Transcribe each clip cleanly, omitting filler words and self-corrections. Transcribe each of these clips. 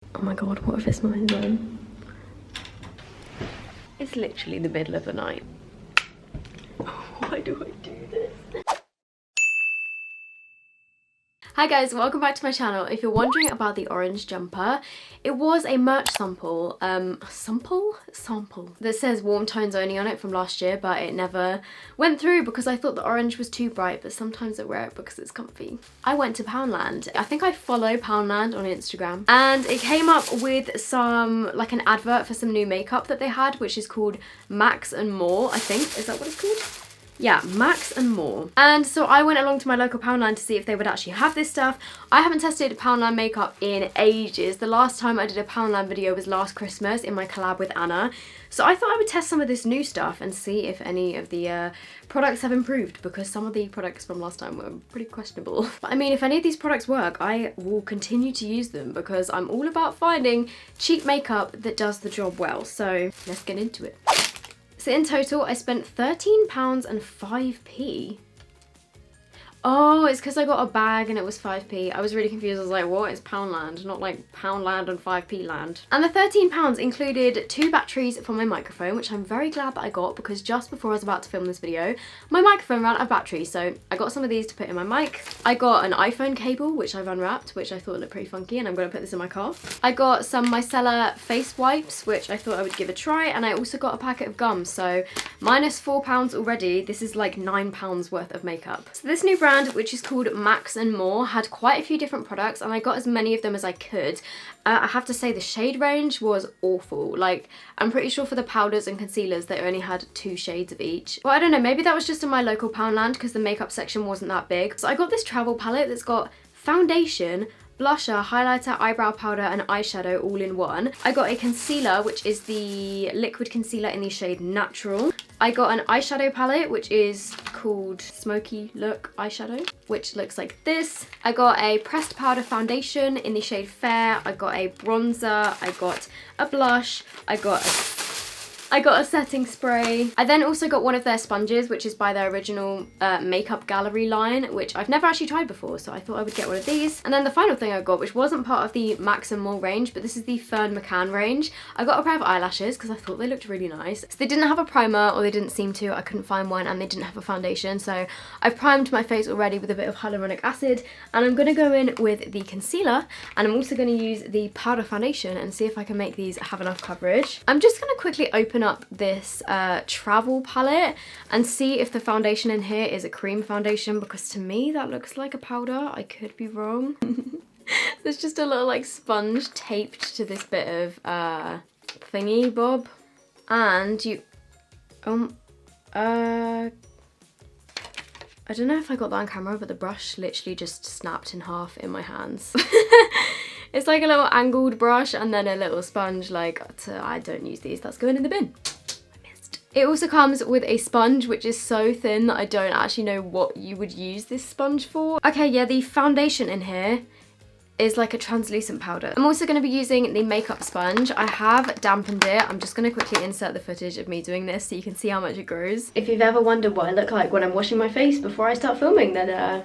Oh my god, what if it's not his own? It's literally the middle of the night. Why do I do this? Hi guys, welcome back to my channel. If you're wondering about the orange jumper, it was a merch sample, that says warm tones only on it from last year, but it never went through because I thought the orange was too bright, but sometimes I wear it because it's comfy. I went to Poundland. I think I follow Poundland on Instagram, and it came up with some, like an advert for some new makeup that they had, which is called Max and More, I think. Is that what it's called? Yeah, Max and More. And so I went along to my local Poundland to see if they would actually have this stuff. I haven't tested Poundland makeup in ages. The last time I did a Poundland video was last Christmas in my collab with Anna. So I thought I would test some of this new stuff and see if any of the products have improved, because some of the products from last time were pretty questionable. But I mean, if any of these products work, I will continue to use them because I'm all about finding cheap makeup that does the job well. So let's get into it. So in total, I spent £13 and 5p. Oh, it's because I got a bag and it was 5p. I was really confused. I was like, what is Poundland? Not like Poundland and 5p land. And the £13 included 2 batteries for my microphone, which I'm very glad that I got, because just before I was about to film this video, my microphone ran out of battery. So I got some of these to put in my mic. I got an iPhone cable, which I've unwrapped, which I thought looked pretty funky, and I'm going to put this in my car. I got some micellar face wipes, which I thought I would give a try. And I also got a packet of gum. So minus £4 already. This is like £9 worth of makeup. So this new brand, which is called Max and More, had quite a few different products, and I got as many of them as I could. I have to say the shade range was awful. Like, I'm pretty sure for the powders and concealers they only had 2 shades of each. Well, I don't know, maybe that was just in my local Poundland because the makeup section wasn't that big. So I got this travel palette that's got foundation, blusher, highlighter, eyebrow powder and eyeshadow all in one. I got a concealer, which is the liquid concealer in the shade Natural. I got an eyeshadow palette, which is called Smoky Look Eyeshadow, which looks like this. I got a pressed powder foundation in the shade Fair. I got a bronzer. I got a blush. I got a setting spray. I then also got one of their sponges, which is by their original Makeup Gallery line, which I've never actually tried before, so I thought I would get one of these. And then the final thing I got, which wasn't part of the Max and More range, but this is the Fern McCann range. I got a pair of eyelashes because I thought they looked really nice. So they didn't have a primer, or they didn't seem to. I couldn't find one, and they didn't have a foundation. So I've primed my face already with a bit of hyaluronic acid, and I'm gonna go in with the concealer, and I'm also gonna use the powder foundation and see if I can make these have enough coverage. I'm just gonna quickly open up this travel palette and see if the foundation in here is a cream foundation, because to me that looks like a powder. I could be wrong. There's just a little like sponge taped to this bit of thingy bob, and you I don't know if I got that on camera, but the brush literally just snapped in half in my hands. It's like a little angled brush and then a little sponge. Like, I don't use these, that's going in the bin. It also comes with a sponge, which is so thin that I don't actually know what you would use this sponge for. Okay, yeah, the foundation in here is like a translucent powder. I'm also going to be using the makeup sponge. I have dampened it. I'm just going to quickly insert the footage of me doing this so you can see how much it grows. If you've ever wondered what I look like when I'm washing my face before I start filming, then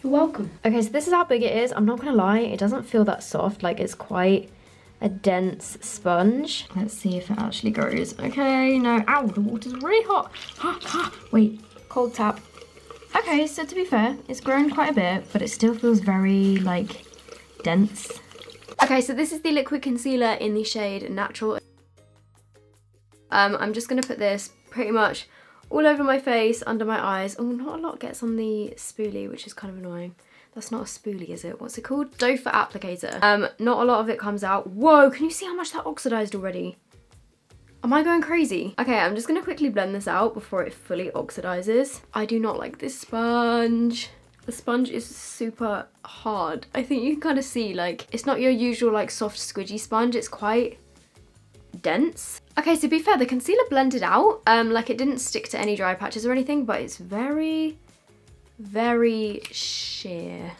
you're welcome. Okay, so this is how big it is. I'm not going to lie, it doesn't feel that soft. Like, it's quite a dense sponge. Let's see if it actually goes. Okay, no, ow, the water's really hot. Wait, cold tap. Okay, so to be fair, it's grown quite a bit, but it still feels very, like, dense. Okay, so this is the liquid concealer in the shade Natural. I'm just gonna put this pretty much all over my face, under my eyes. Oh, not a lot gets on the spoolie, which is kind of annoying. That's not a spoolie, is it? What's it called? Doe foot applicator. Not a lot of it comes out. Whoa, can you see how much that oxidized already? Am I going crazy? Okay, I'm just gonna quickly blend this out before it fully oxidizes. I do not like this sponge. The sponge is super hard. I think you can kind of see, like, it's not your usual, like, soft, squidgy sponge. It's quite dense. Okay, to be fair, the concealer blended out. Like, it didn't stick to any dry patches or anything, but it's very sheer.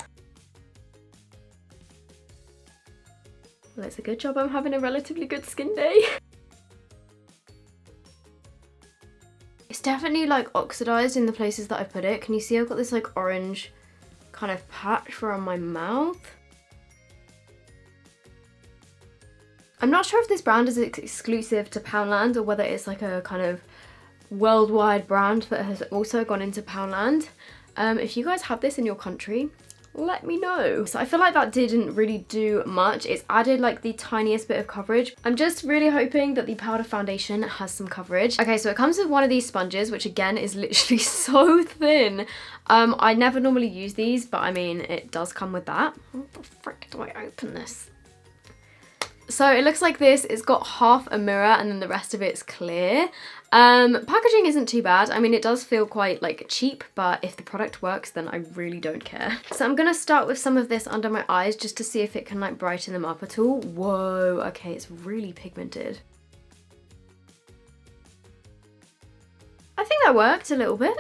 Well, it's a good job I'm having a relatively good skin day. It's definitely like oxidized in the places that I put it. Can you see I've got this like orange kind of patch around my mouth? I'm not sure if this brand is exclusive to Poundland or whether it's like a kind of worldwide brand that has also gone into Poundland. If you guys have this in your country, let me know. So I feel like that didn't really do much. It's added like the tiniest bit of coverage. I'm just really hoping that the powder foundation has some coverage. Okay, so it comes with one of these sponges, which again is literally so thin. I never normally use these, but I mean, it does come with that. How the frick do I open this? So it looks like this. It's got half a mirror and then the rest of it's clear. Packaging isn't too bad. I mean, it does feel quite like cheap, but if the product works, then I really don't care. So I'm gonna start with some of this under my eyes just to see if it can like brighten them up at all. Whoa, okay, it's really pigmented. I think that worked a little bit.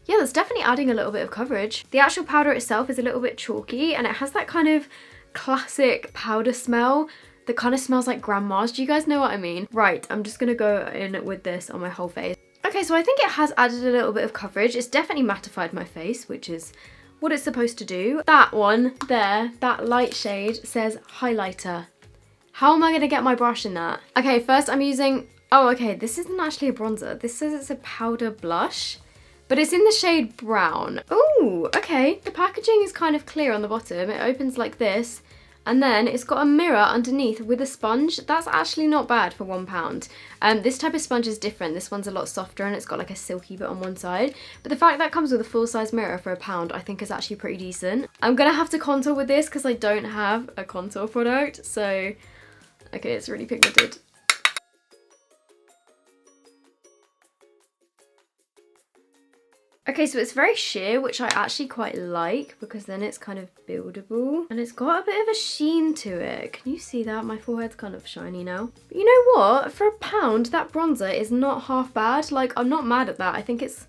Yeah, that's definitely adding a little bit of coverage. The actual powder itself is a little bit chalky and it has that kind of classic powder smell that kind of smells like grandma's. Do you guys know what I mean? Right, I'm just gonna go in with this on my whole face. Okay, so I think it has added a little bit of coverage. It's definitely mattified my face, which is what it's supposed to do. That one there, that light shade says highlighter. How am I gonna get my brush in that? Okay, first I'm using, oh, okay, this isn't actually a bronzer. This says it's a powder blush, but it's in the shade brown. Ooh, okay. The packaging is kind of clear on the bottom. It opens like this. And then it's got a mirror underneath with a sponge. That's actually not bad for £1. This type of sponge is different. This one's a lot softer and it's got like a silky bit on one side. But the fact that it comes with a full-size mirror for £1, I think is actually pretty decent. I'm gonna have to contour with this because I don't have a contour product. So, okay, it's really pigmented. Okay, so it's very sheer, which I actually quite like because then it's kind of buildable and it's got a bit of a sheen to it. Can you see that? My forehead's kind of shiny now. But you know what? For £1, that bronzer is not half bad. Like, I'm not mad at that. I think it's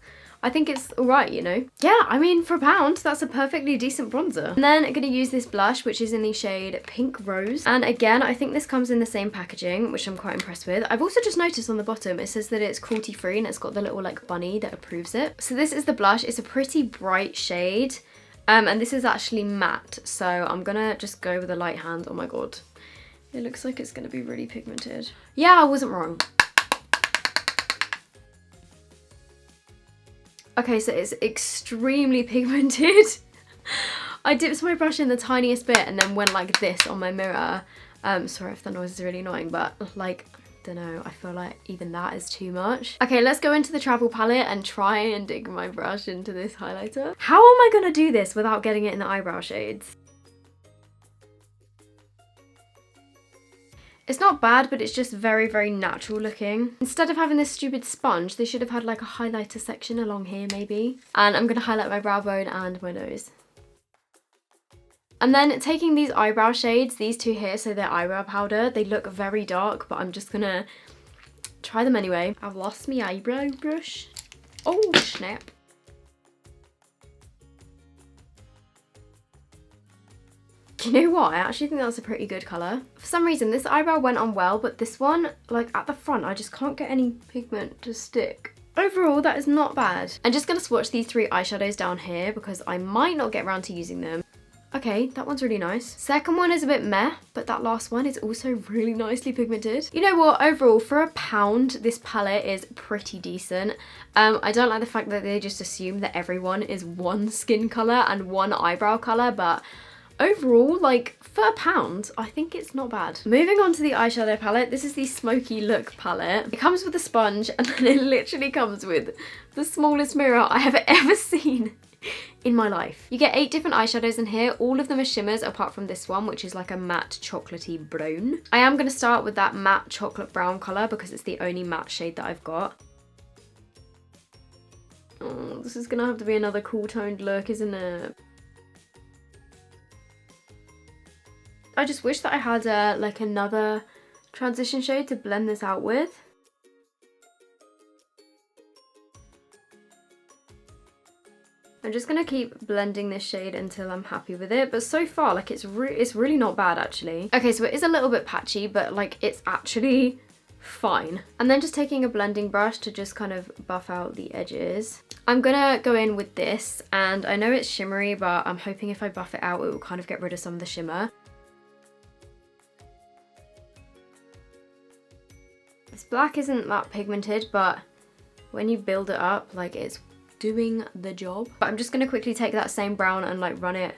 alright, you know? Yeah, I mean, for £1, that's a perfectly decent bronzer. And then I'm gonna use this blush, which is in the shade Pink Rose. And again, I think this comes in the same packaging, which I'm quite impressed with. I've also just noticed on the bottom, it says that it's cruelty-free and it's got the little like bunny that approves it. So this is the blush. It's a pretty bright shade. And this is actually matte. So I'm gonna just go with a light hand. Oh my God. It looks like it's gonna be really pigmented. Yeah, I wasn't wrong. Okay, so it's extremely pigmented. I dipped my brush in the tiniest bit and then went like this on my mirror. Sorry if the noise is really annoying, but like, I don't know, I feel like even that is too much. Okay, let's go into the travel palette and try and dig my brush into this highlighter. How am I gonna do this without getting it in the eyebrow shades? It's not bad, but it's just very, very natural looking. Instead of having this stupid sponge, they should have had like a highlighter section along here maybe. And I'm gonna highlight my brow bone and my nose. And then taking these eyebrow shades, these two here, so they're eyebrow powder, they look very dark, but I'm just gonna try them anyway. I've lost my eyebrow brush. Oh, snap. You know what? I actually think that's a pretty good colour. For some reason, this eyebrow went on well, but this one, like at the front, I just can't get any pigment to stick. Overall, that is not bad. I'm just going to swatch these three eyeshadows down here because I might not get around to using them. Okay, that one's really nice. Second one is a bit meh, but that last one is also really nicely pigmented. You know what? Overall, for £1, this palette is pretty decent. I don't like the fact that they just assume that everyone is one skin colour and one eyebrow colour, but overall, like, for £1, I think it's not bad. Moving on to the eyeshadow palette, this is the Smoky Look palette. It comes with a sponge and then it literally comes with the smallest mirror I have ever seen in my life. You get 8 different eyeshadows in here. All of them are shimmers apart from this one, which is like a matte chocolatey brown. I am going to start with that matte chocolate brown colour because it's the only matte shade that I've got. Oh, this is going to have to be another cool toned look, isn't it? I just wish that I had like another transition shade to blend this out with. I'm just gonna keep blending this shade until I'm happy with it, but so far, like, it's really not bad actually. Okay, so it is a little bit patchy, but like it's actually fine. And then just taking a blending brush to just kind of buff out the edges. I'm gonna go in with this, and I know it's shimmery, but I'm hoping if I buff it out, it will kind of get rid of some of the shimmer. This black isn't that pigmented, but when you build it up, like, it's doing the job. But I'm just gonna quickly take that same brown and like run it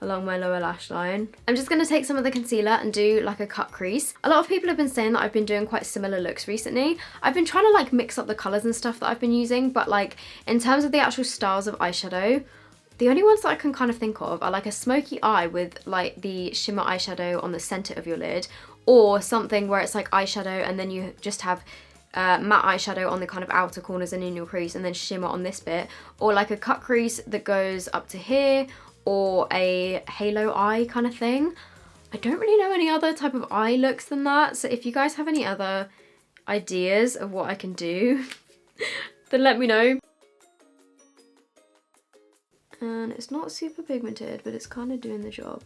along my lower lash line. I'm just gonna take some of the concealer and do like a cut crease. A lot of people have been saying that I've been doing quite similar looks recently. I've been trying to like mix up the colors and stuff that I've been using, but like in terms of the actual styles of eyeshadow, the only ones that I can kind of think of are like a smoky eye with like the shimmer eyeshadow on the center of your lid, or something where it's like eyeshadow and then you just have matte eyeshadow on the kind of outer corners and in your crease and then shimmer on this bit, or like a cut crease that goes up to here, or a halo eye kind of thing. I don't really know any other type of eye looks than that, so if you guys have any other ideas of what I can do, then let me know. And it's not super pigmented, but it's kind of doing the job.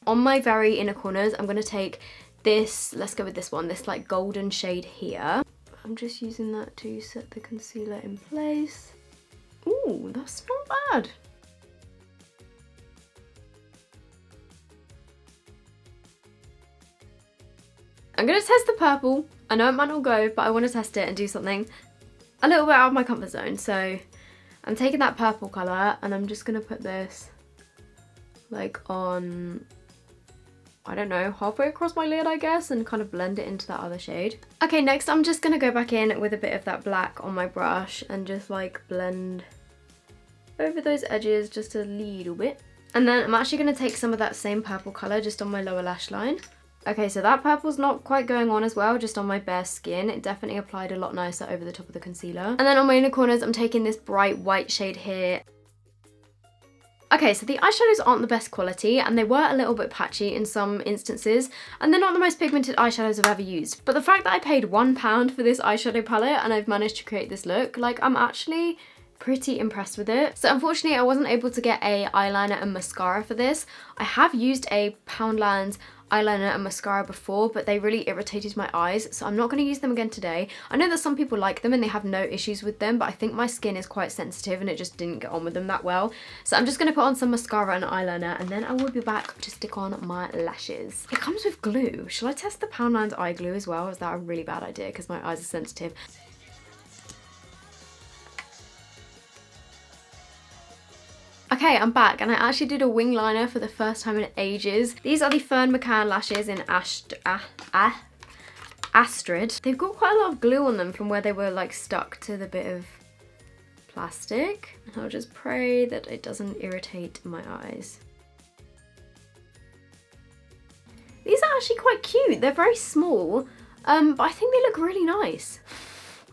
On my very inner corners, I'm going to take this, let's go with this one, this like golden shade here. I'm just using that to set the concealer in place. Ooh, that's not bad. I'm gonna test the purple. I know it might not go, but I want to test it and do something a little bit out of my comfort zone. So I'm taking that purple colour and I'm just gonna put this like on, I don't know, halfway across my lid, I guess, and kind of blend it into that other shade. Okay, next I'm just gonna go back in with a bit of that black on my brush and just like blend over those edges just a little bit. And then I'm actually going to take some of that same purple colour just on my lower lash line. Okay, so that purple's not quite going on as well, just on my bare skin. It definitely applied a lot nicer over the top of the concealer. And then on my inner corners, I'm taking this bright white shade here. Okay, so the eyeshadows aren't the best quality and they were a little bit patchy in some instances, and they're not the most pigmented eyeshadows I've ever used. But the fact that I paid £1 for this eyeshadow palette and I've managed to create this look, like, I'm actually pretty impressed with it. So unfortunately I wasn't able to get a eyeliner and mascara for this. I have used a Poundland eyeliner and mascara before, but they really irritated my eyes, so I'm not going to use them again today. I know that some people like them and they have no issues with them, but I think my skin is quite sensitive and it just didn't get on with them that well. So I'm just going to put on some mascara and eyeliner and then I will be back to stick on my lashes. It comes with glue. Shall I test the Poundland eye glue as well? Is that a really bad idea because my eyes are sensitive? Okay, I'm back and I actually did a wing liner for the first time in ages. These are the Fern McCann lashes in Astrid. They've got quite a lot of glue on them from where they were like stuck to the bit of plastic. I'll just pray that it doesn't irritate my eyes. These are actually quite cute. They're very small, but I think they look really nice.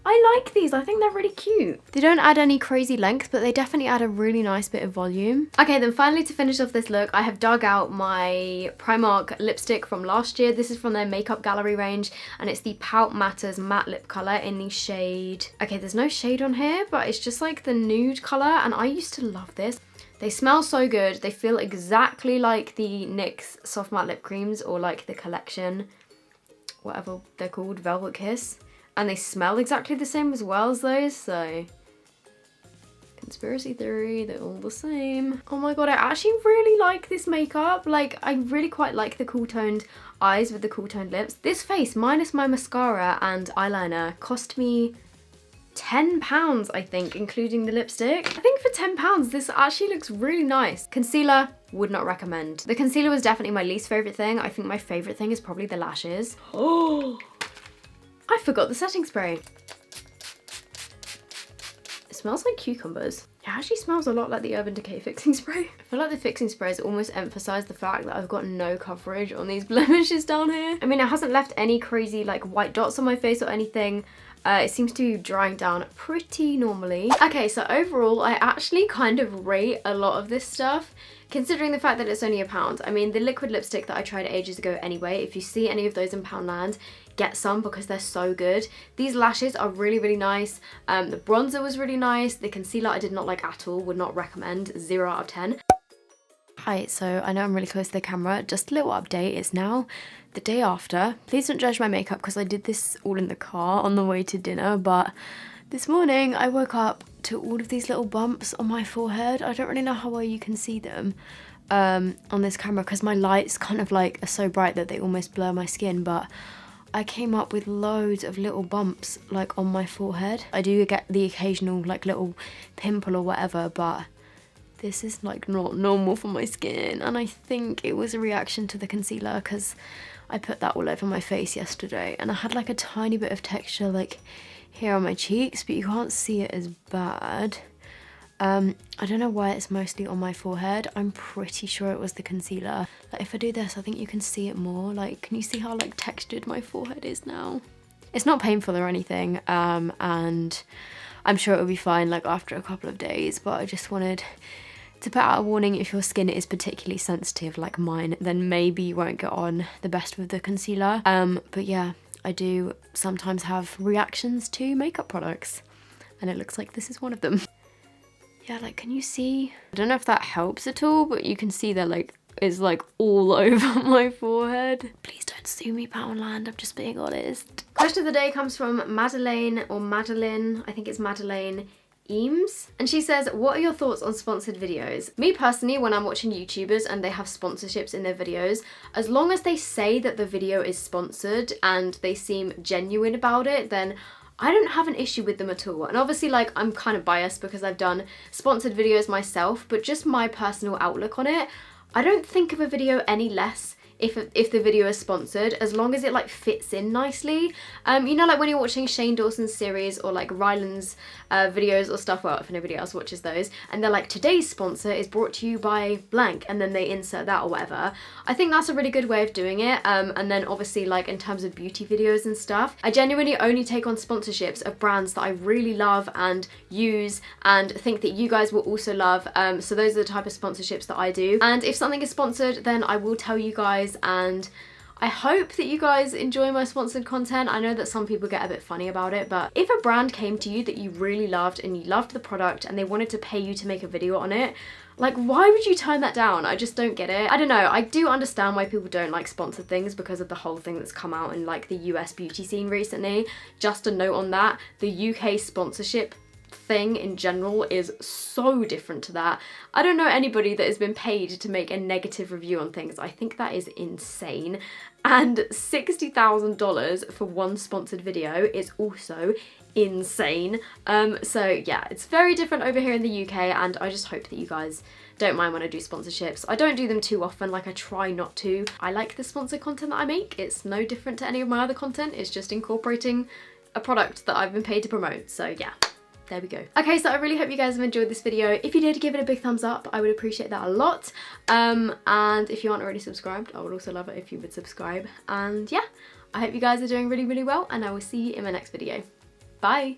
I like these, I think they're really cute. They don't add any crazy length, but they definitely add a really nice bit of volume. Okay, then finally to finish off this look, I have dug out my Primark lipstick from last year. This is from their Makeup Gallery range, and it's the Pout Matters matte lip colour in the shade... Okay, there's no shade on here, but it's just like the nude colour, and I used to love this. They smell so good. They feel exactly like the NYX soft matte lip creams, or like the collection, whatever they're called, Velvet Kiss. And they smell exactly the same as well as those, so... Conspiracy theory, they're all the same. Oh my god, I actually really like this makeup. Like, I really quite like the cool toned eyes with the cool toned lips. This face, minus my mascara and eyeliner, cost me £10, I think, including the lipstick. I think for £10, this actually looks really nice. Concealer, would not recommend. The concealer was definitely my least favourite thing. I think my favourite thing is probably the lashes. Oh! I forgot the setting spray. It smells like cucumbers. It actually smells a lot like the Urban Decay fixing spray. I feel like the fixing sprays almost emphasise the fact that I've got no coverage on these blemishes down here. I mean, it hasn't left any crazy like white dots on my face or anything. It seems to be drying down pretty normally. Okay, so overall, I actually kind of rate a lot of this stuff, considering the fact that it's only £1. I mean, the liquid lipstick that I tried ages ago anyway, if you see any of those in Poundland, get some because they're so good. These lashes are really, really nice. The bronzer was really nice. The concealer I did not like at all, would not recommend, 0 out of 10. Hi, so I know I'm really close to the camera. Just a little update, it's now the day after. Please don't judge my makeup because I did this all in the car on the way to dinner, but this morning I woke up to all of these little bumps on my forehead. I don't really know how well you can see them on this camera because my lights kind of like are so bright that they almost blur my skin, but I came up with loads of little bumps like on my forehead. I do get the occasional like little pimple or whatever, but this is like not normal for my skin, and I think it was a reaction to the concealer because I put that all over my face yesterday and I had like a tiny bit of texture like here on my cheeks, but you can't see it as bad. I don't know why it's mostly on my forehead. I'm pretty sure it was the concealer. Like if I do this, I think you can see it more. Like, can you see how like textured my forehead is now? It's not painful or anything, and I'm sure it'll be fine like after a couple of days, but I just wanted to put out a warning. If your skin is particularly sensitive like mine, then maybe you won't get on the best with the concealer. But yeah, I do sometimes have reactions to makeup products, and it looks like this is one of them. Yeah, like, can you see? I don't know if that helps at all, but you can see that like it's like all over my forehead. Please don't sue me, Poundland, I'm just being honest. Question of the day comes from Madeline, or Madeline, I think it's Madeline Eames, and she says, what are your thoughts on sponsored videos? Me personally, when I'm watching YouTubers and they have sponsorships in their videos, as long as they say that the video is sponsored and they seem genuine about it, then I don't have an issue with them at all. And obviously like I'm kind of biased because I've done sponsored videos myself, but just my personal outlook on it, I don't think of a video any less if the video is sponsored, as long as it like fits in nicely. You know, like when you're watching Shane Dawson's series or like Ryland's videos or stuff, well, if nobody else watches those, and they're like, today's sponsor is brought to you by blank, and then they insert that or whatever. I think that's a really good way of doing it. And then obviously like in terms of beauty videos and stuff, I genuinely only take on sponsorships of brands that I really love and use and think that you guys will also love. So those are the type of sponsorships that I do. And if something is sponsored, then I will tell you guys, and I hope that you guys enjoy my sponsored content. I know that some people get a bit funny about it, but if a brand came to you that you really loved and you loved the product and they wanted to pay you to make a video on it, like, why would you turn that down? I just don't get it. I don't know, I do understand why people don't like sponsored things because of the whole thing that's come out in like the US beauty scene recently. Just a note on that, the UK sponsorship thing in general is so different to that. I don't know anybody that has been paid to make a negative review on things. I think that is insane. And $60,000 for one sponsored video is also insane. So yeah, it's very different over here in the UK, and I just hope that you guys don't mind when I do sponsorships. I don't do them too often, like I try not to. I like the sponsored content that I make. It's no different to any of my other content. It's just incorporating a product that I've been paid to promote. So yeah. There we go. Okay, so I really hope you guys have enjoyed this video. If you did, give it a big thumbs up. I would appreciate that a lot. And if you aren't already subscribed, I would also love it if you would subscribe. And yeah, I hope you guys are doing really, really well, and I will see you in my next video. Bye.